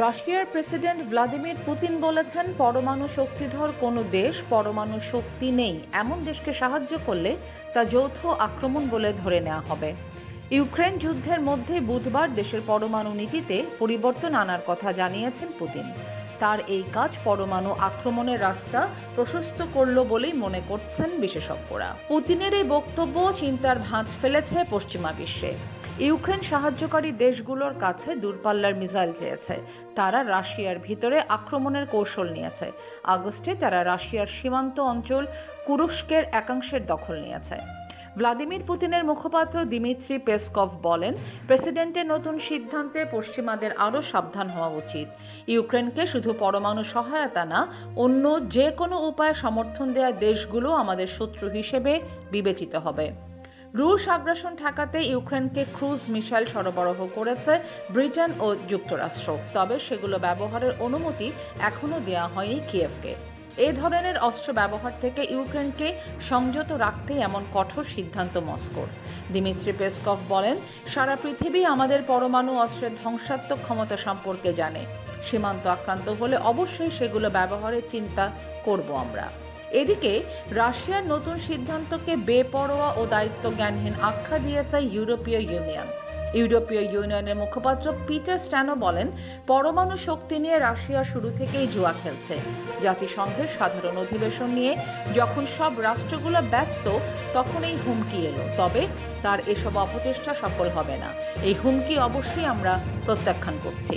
রাশিয়ার president Vladimir Putin বলেছেন, পরমাণু শক্তিধর কোনো দেশ পরমাণু শক্তি নেই এমন দেশকে সাহায্য করলে তা যৌথ আক্রমণ বলে ধরে নেওয়া হবে। ইউক্রেন যুদ্ধের মধ্যে বুধবার দেশের পরমাণু নীতিতে পরিবর্তন আনার কথা জানিয়েছেন পুতিন। তার এই কাজ পরমাণু আক্রমণের রাস্তা প্রশস্ত করল বলেই মনে করছেন বিশেষজ্ঞরা। পুতিনের এই বক্তব্য চিন্তার ভাঁজ ফেলেছে পশ্চিমা বিশ্বে। ইউক্রেন সাহায্যকারী দেশগুলোর কাছে দূরপাল্লার মিসাইল চেয়েছে। তারা রাশিয়ার ভিতরে আক্রমণের কৌশল নিয়েছে। আগস্টে তারা রাশিয়ার সীমান্ত অঞ্চল কুরস্কের একাংশের দখল নিয়েছে। ভ্লাদিমির পুতিনের মুখপাত্র দিমিত্রি পেসকভ বলেন, প্রেসিডেন্টের নতুন সিদ্ধান্তে পশ্চিমাদের আরও সাবধান হওয়া উচিত। ইউক্রেনকে শুধু পরমাণু সহায়তা না, অন্য যে কোনো উপায়ে সমর্থন দেওয়া দেশগুলো আমাদের শত্রু হিসেবে বিবেচিত হবে। রুশ আগ্রাসন ঠেকাতে ইউক্রেনকে ক্রুজ মিসাইল সরবরাহ করেছে ব্রিটেন ও যুক্তরাষ্ট্র, তবে সেগুলো ব্যবহারের অনুমতি এখনও দেওয়া হয়নি কিয়েভকে। এই ধরনের অস্ত্র ব্যবহার থেকে ইউক্রেনকে সংযত রাখতেই এমন কঠোর সিদ্ধান্ত মস্কোর। দিমিত্রি পেসকভ বলেন, সারা পৃথিবী আমাদের পরমাণু অস্ত্রের ধ্বংসাত্মক ক্ষমতা সম্পর্কে জানে। সীমান্ত আক্রান্ত হলে অবশ্যই সেগুলো ব্যবহারের চিন্তা করব আমরা। এদিকে রাশিয়ার নতুন সিদ্ধান্তকে বেপরোয়া ও দায়িত্বজ্ঞানহীন আখ্যা দিয়েছে ইউরোপীয় ইউনিয়ন। ইউরোপীয় ইউনিয়নের মুখপাত্র পিটার স্ট্যানো বলেন, পরমাণু শক্তি নিয়ে রাশিয়া শুরু থেকেই জুয়া খেলছে। জাতিসংঘের সাধারণ অধিবেশন নিয়ে যখন সব রাষ্ট্রগুলো ব্যস্ত, তখন এই হুমকি এলো। তবে তার এসব অপচেষ্টা সফল হবে না। এই হুমকি অবশ্যই আমরা প্রত্যাখ্যান করছি।